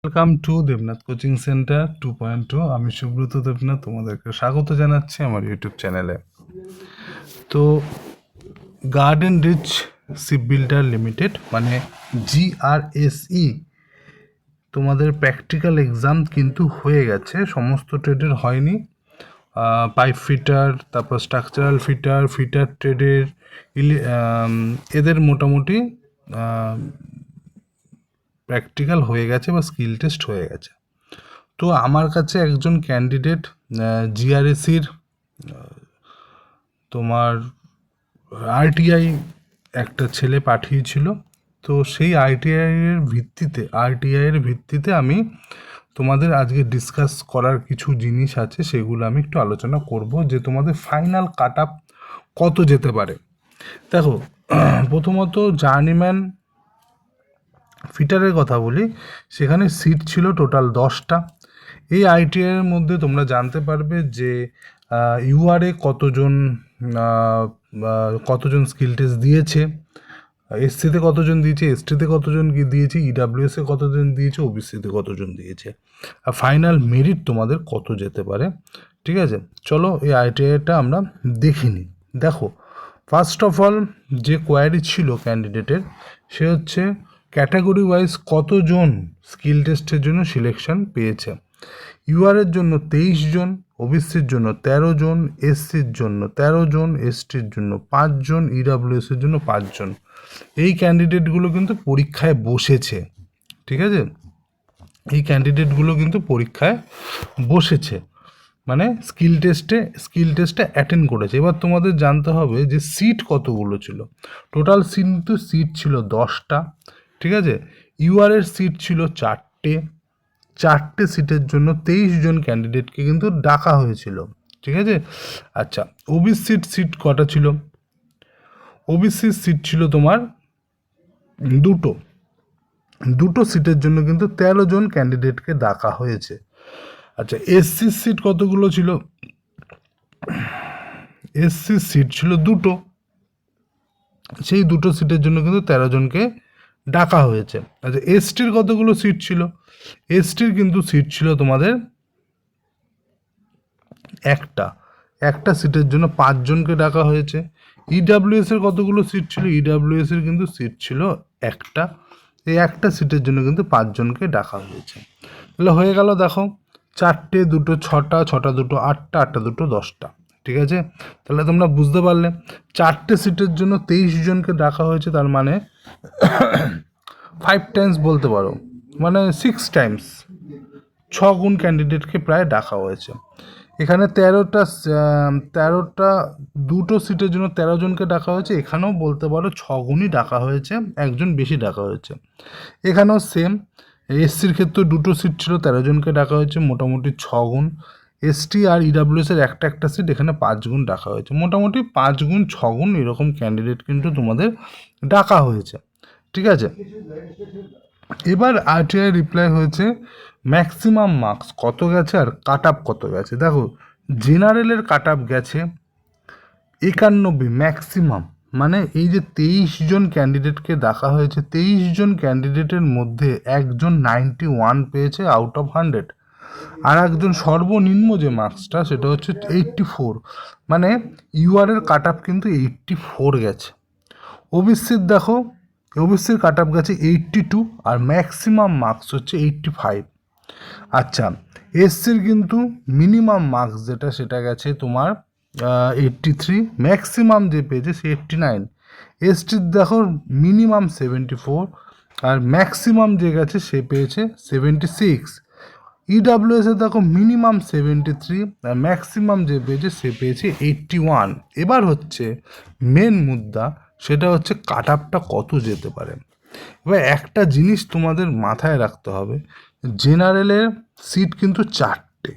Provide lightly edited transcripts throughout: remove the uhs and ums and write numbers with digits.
Welcome to Debnath coaching centre 2.2। আমি সুব্রত দেবনাথ তোমাদেরকে স্বাগত জানাচ্ছি আমার ইউটিউব চ্যানেলে। তো Garden Reach Ship Builder Limited মানে GRSE তোমাদের প্র্যাকটিক্যাল এক্সাম কিন্তু হয়ে গেছে, সমস্ত ট্রেডের হয়নি। পাইপ ফিটার, তারপর স্ট্রাকচারাল ফিটার, ফিটার ট্রেডের এদের মোটামুটি প্র্যাকটিক্যাল হয়ে গেছে বা স্কিল টেস্ট হয়ে গেছে। তো আমার কাছে একজন ক্যান্ডিডেট GRSEর তোমার RTI একটা ছেলে পাঠিয়েছিল। তো সেই RTI এর ভিত্তিতে আমি তোমাদের আজকে ডিসকাস করার কিছু জিনিস আছে, সেগুলো আমি একটু আলোচনা করব যে তোমাদের ফাইনাল কাট আপ কত যেতে পারে। দেখো, প্রথমত জার্নিম্যান ফিটারের কথা বলি, সেখানে সিট ছিল টোটাল 10টা। এই ITIর মধ্যে তোমরা জানতে পারবে যে URA কতজন স্কিল টেস্ট দিয়েছে, SCতে কতজন দিয়েছে, STতে কতজন দিয়েছে, EWSে কতজন দিয়েছে, OBCতে কতজন দিয়েছে, আর ফাইনাল মেরিট তোমাদের কত যেতে পারে। ঠিক আছে, চলো এই ITIটা আমরা দেখে নিই। দেখো, ফার্স্ট অফ অল যে কোয়ারি ছিল ক্যান্ডিডেটের, সে হচ্ছে ক্যাটাগরি ওয়াইজ কতজন স্কিল টেস্টের জন্য সিলেকশন পেয়েছে। URএর জন্য 23 জন, OBCর জন্য 13 জন, SCর জন্য 13 জন, STর জন্য 5 জন, EWSের জন্য 5 জন। এই ক্যান্ডিডেটগুলো কিন্তু পরীক্ষায় বসেছে। ঠিক আছে, এই ক্যান্ডিডেটগুলো কিন্তু পরীক্ষায় বসেছে, মানে স্কিল টেস্টে অ্যাটেন্ড করেছে। এবার তোমাদের জানতে হবে যে সিট কতগুলো ছিল। টোটাল কিন্তু সিট ছিল 10টা। ঠিক আছে, URএর সিট ছিল 4টে সিটের জন্য 23 জন ক্যান্ডিডেটকে কিন্তু ডাকা হয়েছিল। ঠিক আছে, আচ্ছা, OBCর সিট কটা ছিল? OBCর সিট ছিল তোমার দুটো সিটের জন্য কিন্তু 13 জন ক্যান্ডিডেটকে ডাকা হয়েছে। আচ্ছা, SCর সিট কতগুলো ছিল? SCর সিট ছিল 2টো, সেই 2টো সিটের জন্য কিন্তু 13 জনকে ডাকা হয়েছে। আচ্ছা, STর কতগুলো সিট ছিল? STর কিন্তু সিট ছিল তোমাদের একটা সিটের জন্য 5 জনকে ডাকা হয়েছে। EWSের কতগুলো সিট ছিল? EWSের কিন্তু সিট ছিল একটা, এই একটা সিটের জন্য কিন্তু 5 জনকে ডাকা হয়েছে। তাহলে হয়ে গেল, দেখো, 4টে, 2টো 6টা, 6টা 2টো 8টা, 8টা 2টো 10টা। ঠিক আছে, তাহলে তোমরা বুঝতে পারলে 4টে সিটের জন্য 23 জনকে ডাকা হয়েছে, তার মানে 5 টাইমস বলতে পারো, মানে 6 টাইমস, 6 গুণ ক্যান্ডিডেটকে প্রায় ডাকা হয়েছে। এখানে 13টা 2টো সিটের জন্য 13 জনকে ডাকা হয়েছে, এখানেও বলতে পারো 6 গুণই ডাকা হয়েছে, একজন বেশি ডাকা হয়েছে। এখানেও সেম, SCর ক্ষেত্রে 2টো সিট ছিল, 13 জনকে ডাকা হয়েছে, মোটামুটি 6 গুণ। ST আর EWSের একটা সিট, এখানে 5 গুণ ডাকা হয়েছে, মোটামুটি 5 গুণ 6 গুণ এরকম ক্যান্ডিডেট কিন্তু তোমাদের ডাকা হয়েছে। ঠিক আছে, এবার RTI রিপ্লাই হয়েছে ম্যাক্সিমাম মার্কস কত গেছে আর কাট আপ কত গেছে। দেখো, জেনারেলের কাট আপ গেছে 91 ম্যাক্সিমাম, মানে এই যে 23 জন ক্যান্ডিডেটকে ডাকা হয়েছে, 23 জন ক্যান্ডিডেটের মধ্যে একজন 91 পেয়েছে আউট অফ 100, আর একজন সর্বনিম্ন যে মার্কসটা সেটা হচ্ছে 84, মানে URএর কাট আপ কিন্তু 84 গেছে। OBCর দেখো, OBCর কাট আপ গেছে 82 আর ম্যাক্সিমাম মার্কস হচ্ছে 85। আচ্ছা, SCর কিন্তু মিনিমাম মার্কস যেটা সেটা গেছে তোমার 83, ম্যাক্সিমাম যে পেয়েছে সে 89। STর দেখো মিনিমাম 74 আর ম্যাক্সিমাম যে গেছে সে পেয়েছে 76। EWSের দেখো মিনিমাম 73 আর ম্যাক্সিমাম যে পেয়েছে সে পেয়েছে 81। এবার হচ্ছে মেন মুদ্রা, সেটা হচ্ছে কাট আপটা কত যেতে পারে। এবার একটা জিনিস তোমাদের মাথায় রাখতে হবে, জেনারেলের সিট কিন্তু 4টে।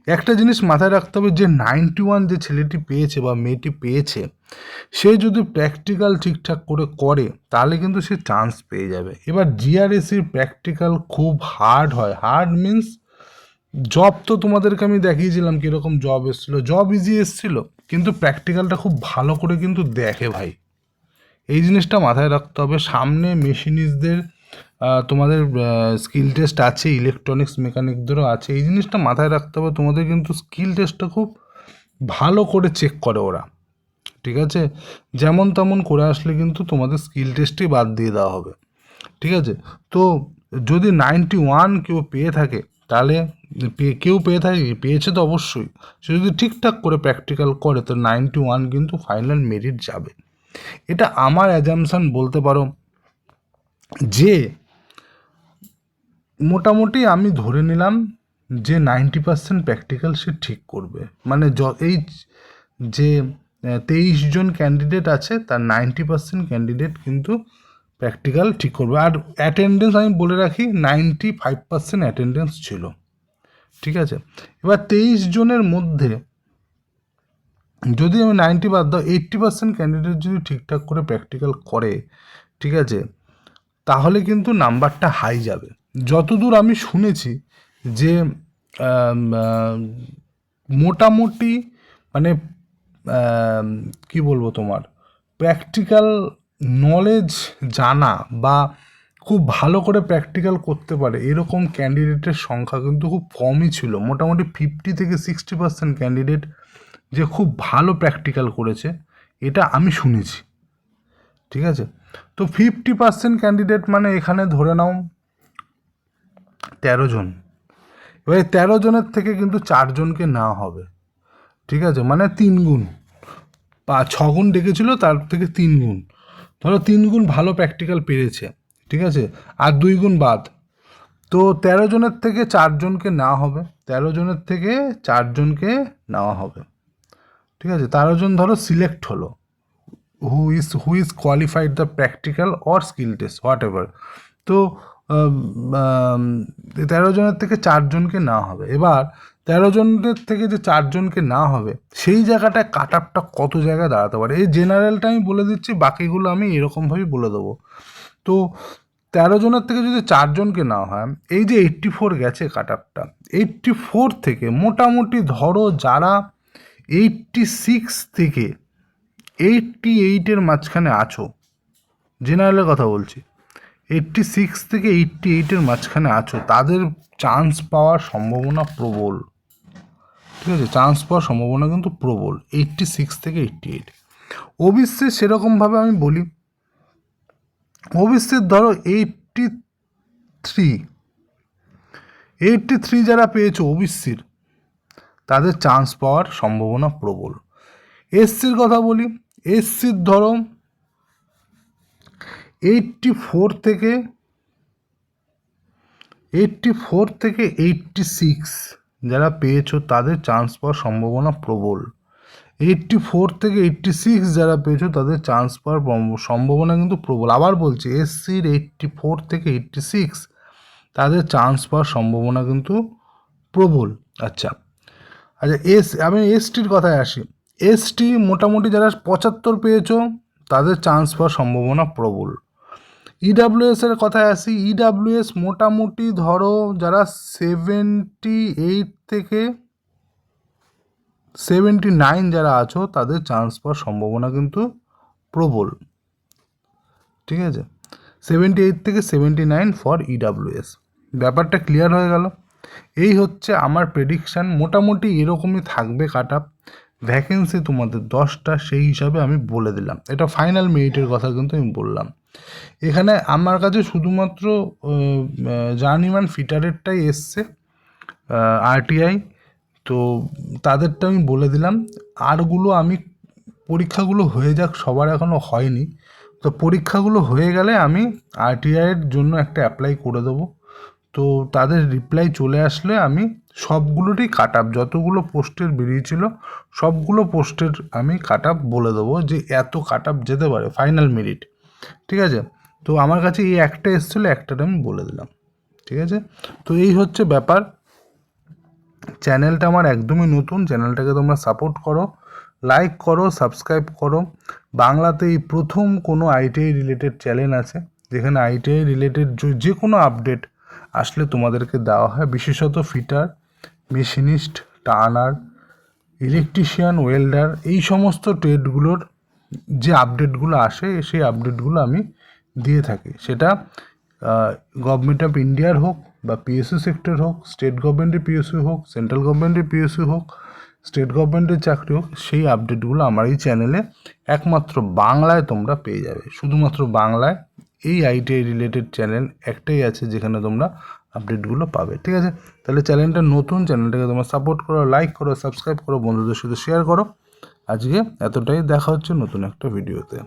একটা জিনিস মাথায় রাখতে হবে, যে 91 যে ছেলেটি পেয়েছে বা মেয়েটি পেয়েছে, সে যদি প্র্যাকটিক্যাল ঠিকঠাক করে তাহলে কিন্তু সে চান্স পেয়ে যাবে। এবার GRSEর প্র্যাকটিক্যাল খুব হার্ড হয়, হার্ড মিন্স জব তো তোমাদেরকে আমি দেখিয়েছিলাম কীরকম জব এসেছিলো, জব ইজি এসেছিলো, কিন্তু প্র্যাকটিক্যালটা খুব ভালো করে কিন্তু দেখে ভাই, এই জিনিসটা মাথায় রাখতে হবে। সামনে মেশিনিস্টদের তোমাদের স্কিল টেস্ট আছে, ইলেকট্রনিক্স মেকানিকদেরও আছে। এই জিনিসটা মাথায় রাখতে হবে, তোমাদের কিন্তু স্কিল টেস্টটা খুব ভালো করে চেক করে ওরা, ঠিক আছে? যেমন তেমন করে আসলে কিন্তু তোমাদের স্কিল টেস্টই বাদ দিয়ে দেওয়া হবে, ঠিক আছে? তো যদি 91 কেউ পেয়ে থাকে, তাহলে কেউ পেয়ে থাকে, পেয়েছে তো অবশ্যই, সে যদি ঠিকঠাক করে প্র্যাকটিক্যাল করে তো 91 কিন্তু ফাইনাল মেরিট যাবে। এটা আমার অ্যাজামশান বলতে পারো, যে মোটামুটি আমি ধরে নিলাম যে 90% প্র্যাকটিক্যাল সে ঠিক করবে। মানে এই যে 23 জন ক্যান্ডিডেট আছে তার 90% ক্যান্ডিডেট কিন্তু প্র্যাকটিক্যাল ঠিক করবে। আর অ্যাটেন্ডেন্স আমি বলে রাখি 95% অ্যাটেন্ডেন্স ছিল, ঠিক আছে? এবার 23 জনের মধ্যে যদি আমি 90 বাদ দাও, 80% ক্যান্ডিডেট যদি ঠিকঠাক করে প্র্যাকটিক্যাল করে, ঠিক আছে, তাহলে কিন্তু নাম্বারটা হাই যাবে। যতদূর আমি শুনেছি যে মোটামুটি মানে কি বলবো, তোমার প্র্যাকটিক্যাল নলেজ জানা বা খুব ভালো করে প্র্যাকটিক্যাল করতে পারে এরকম ক্যান্ডিডেটের সংখ্যা কিন্তু খুব কমই ছিল। মোটামুটি 50 থেকে 60% ক্যান্ডিডেট যে খুব ভালো প্র্যাকটিক্যাল করেছে, এটা আমি শুনেছি, ঠিক আছে? তো 50% ক্যান্ডিডেট মানে এখানে ধরে নাও 13 জন। এবার 13 জনের থেকে কিন্তু 4 জনকে নেওয়া হবে, ঠিক আছে? মানে 3 গুণ, 6 গুণ ডেকেছিল, তার থেকে 3 গুণ, ধরো 3 গুণ ভালো প্র্যাকটিক্যাল পেরেছে, ঠিক আছে? আর 2 গুণ বাদ, তো 13 জনের থেকে 4 জনকে নেওয়া হবে, 13 জনের থেকে 4 জনকে নেওয়া হবে, ঠিক আছে? 13 জন ধরো সিলেক্ট হলো, who is qualified the practical or skill test what ever. তো 13 জনের থেকে 4 জনকে নেওয়া হবে। এবার 13 জনের থেকে যে 4 জনকে নেওয়া হবে, সেই জায়গাটায় কাট আপটা কত জায়গায় দাঁড়াতে পারে, এই জেনারেলটা আমি বলে দিচ্ছি, বাকিগুলো আমি এরকমভাবেই বলে দেবো। তো 13 জনের থেকে যদি 4 জনকে নেওয়া হয়, এই যে 84 গেছে কাট আপটা, 84 থেকে মোটামুটি ধরো যারা 86 থেকে 88-এর মাঝখানে আছো, জেনারেলের কথা বলছি, 86 থেকে 88-এর মাঝখানে আছো, তাদের চান্স পাওয়ার সম্ভাবনা প্রবল, ঠিক আছে? চান্স পাওয়ার সম্ভাবনা কিন্তু প্রবল 86 থেকে 88। ওবিসি সেরকমভাবে আমি বলি, ওবিসির ধরো 83 যারা পেয়েছো ওবিসির, তাদের চান্স পাওয়ার সম্ভাবনা প্রবল। এসসির কথা বলি, এসসির ধরো 84 থেকে 86 যারা পেয়েছো, তাদের চান্স পাওয়ার সম্ভাবনা প্রবল। 84 থেকে 86 যারা পেয়েছো, তাদের চান্স পাওয়ার সম্ভাবনা কিন্তু প্রবল। আবার বলছি, এসসির 84 থেকে 86 তাদের চান্স পাওয়ার সম্ভাবনা কিন্তু প্রবল। আচ্ছা, আমি এসটির কথায় আসি। এসটি মোটামুটি যারা 75 পেয়েছো, তাদের চান্স পাওয়ার সম্ভাবনা প্রবল। ইডাব্লিউএস এর কথায় আসি, ইডাব্লিউএস মোটামুটি ধরো যারা 78 থেকে 79 যারা আছো, তাদের চান্স পাওয়ার সম্ভাবনা কিন্তু প্রবল, ঠিক আছে? 78 থেকে 79 ফর ইডাব্লিউএস। ব্যাপারটা ক্লিয়ার হয়ে গেল। এই হচ্ছে আমার প্রেডিকশান, মোটামুটি এরকমই থাকবে কাট আপ। ভ্যাকেন্সি তোমাদের 10টা, সেই হিসাবে আমি বলে দিলাম। এটা ফাইনাল মেরিটের কথা কিন্তু আমি বললাম। এখানে আমার কাছে শুধুমাত্র জার্নিম্যান ফিটারেরটাই এসছে, আরটিআই, তো তাদেরটা আমি বলে দিলাম। আরগুলো আমি পরীক্ষাগুলো হয়ে যাক, সবার এখনও হয়নি, তো পরীক্ষাগুলো হয়ে গেলে আমি আরটিআইয়ের জন্য একটা অ্যাপ্লাই করে দেবো। তো তাদের রিপ্লাই চলে আসলে আমি সবগুলোরই কাট আপ, যতগুলো পোস্টের বেরিয়েছিল সবগুলো পোস্টের আমি কাট আপ বলে দেবো, যে এত কাট আপ যেতে পারে ফাইনাল মেরিট, ঠিক আছে? তো আমার কাছে এই একটা এসেছিলো, একটাটা আমি বলে দিলাম, ঠিক আছে? তো এই হচ্ছে ব্যাপার। চ্যানেলটা আমার একদমই নতুন, চ্যানেলটাকে তোমরা সাপোর্ট করো, লাইক করো, সাবস্ক্রাইব করো। বাংলাতে এই প্রথম কোনো আইটিআই রিলেটেড চ্যানেল আছে, যেখানে আইটিআই রিলেটেড যে কোনো আপডেট আসলে তোমাদেরকে দেওয়া হয়, বিশেষত fitter, machinist, turner, electrician, welder, এই সমস্ত ট্রেডগুলোর যে আপডেটগুলো আসে, সেই আপডেটগুলো আমি দিয়ে থাকি। সেটা গভর্নমেন্ট অফ ইন্ডিয়ার হোক বা পিএসইউ সেক্টর হোক, স্টেট গভর্নমেন্টের পিএসইউ হোক, সেন্ট্রাল গভর্নমেন্টের পিএসইউ হোক, স্টেট গভর্নমেন্টের চাকরি হোক, সেই আপডেটগুলো আমার এই চ্যানেলে একমাত্র বাংলায় তোমরা পেয়ে যাবে। শুধুমাত্র বাংলায় এই আইটিআই রিলেটেড চ্যানেল একটাই আছে যেখানে তোমরা আপডেটগুলো পাবে। ঠিক আছে, তাহলে চ্যানেলটা নতুন, চ্যানেলটাকে তোমরা সাপোর্ট করো, লাইক করো, সাবস্ক্রাইব করো, বন্ধুদের সাথে শেয়ার করো। আজকে এতটাই, দেখা হচ্ছে নতুন একটা ভিডিওতে।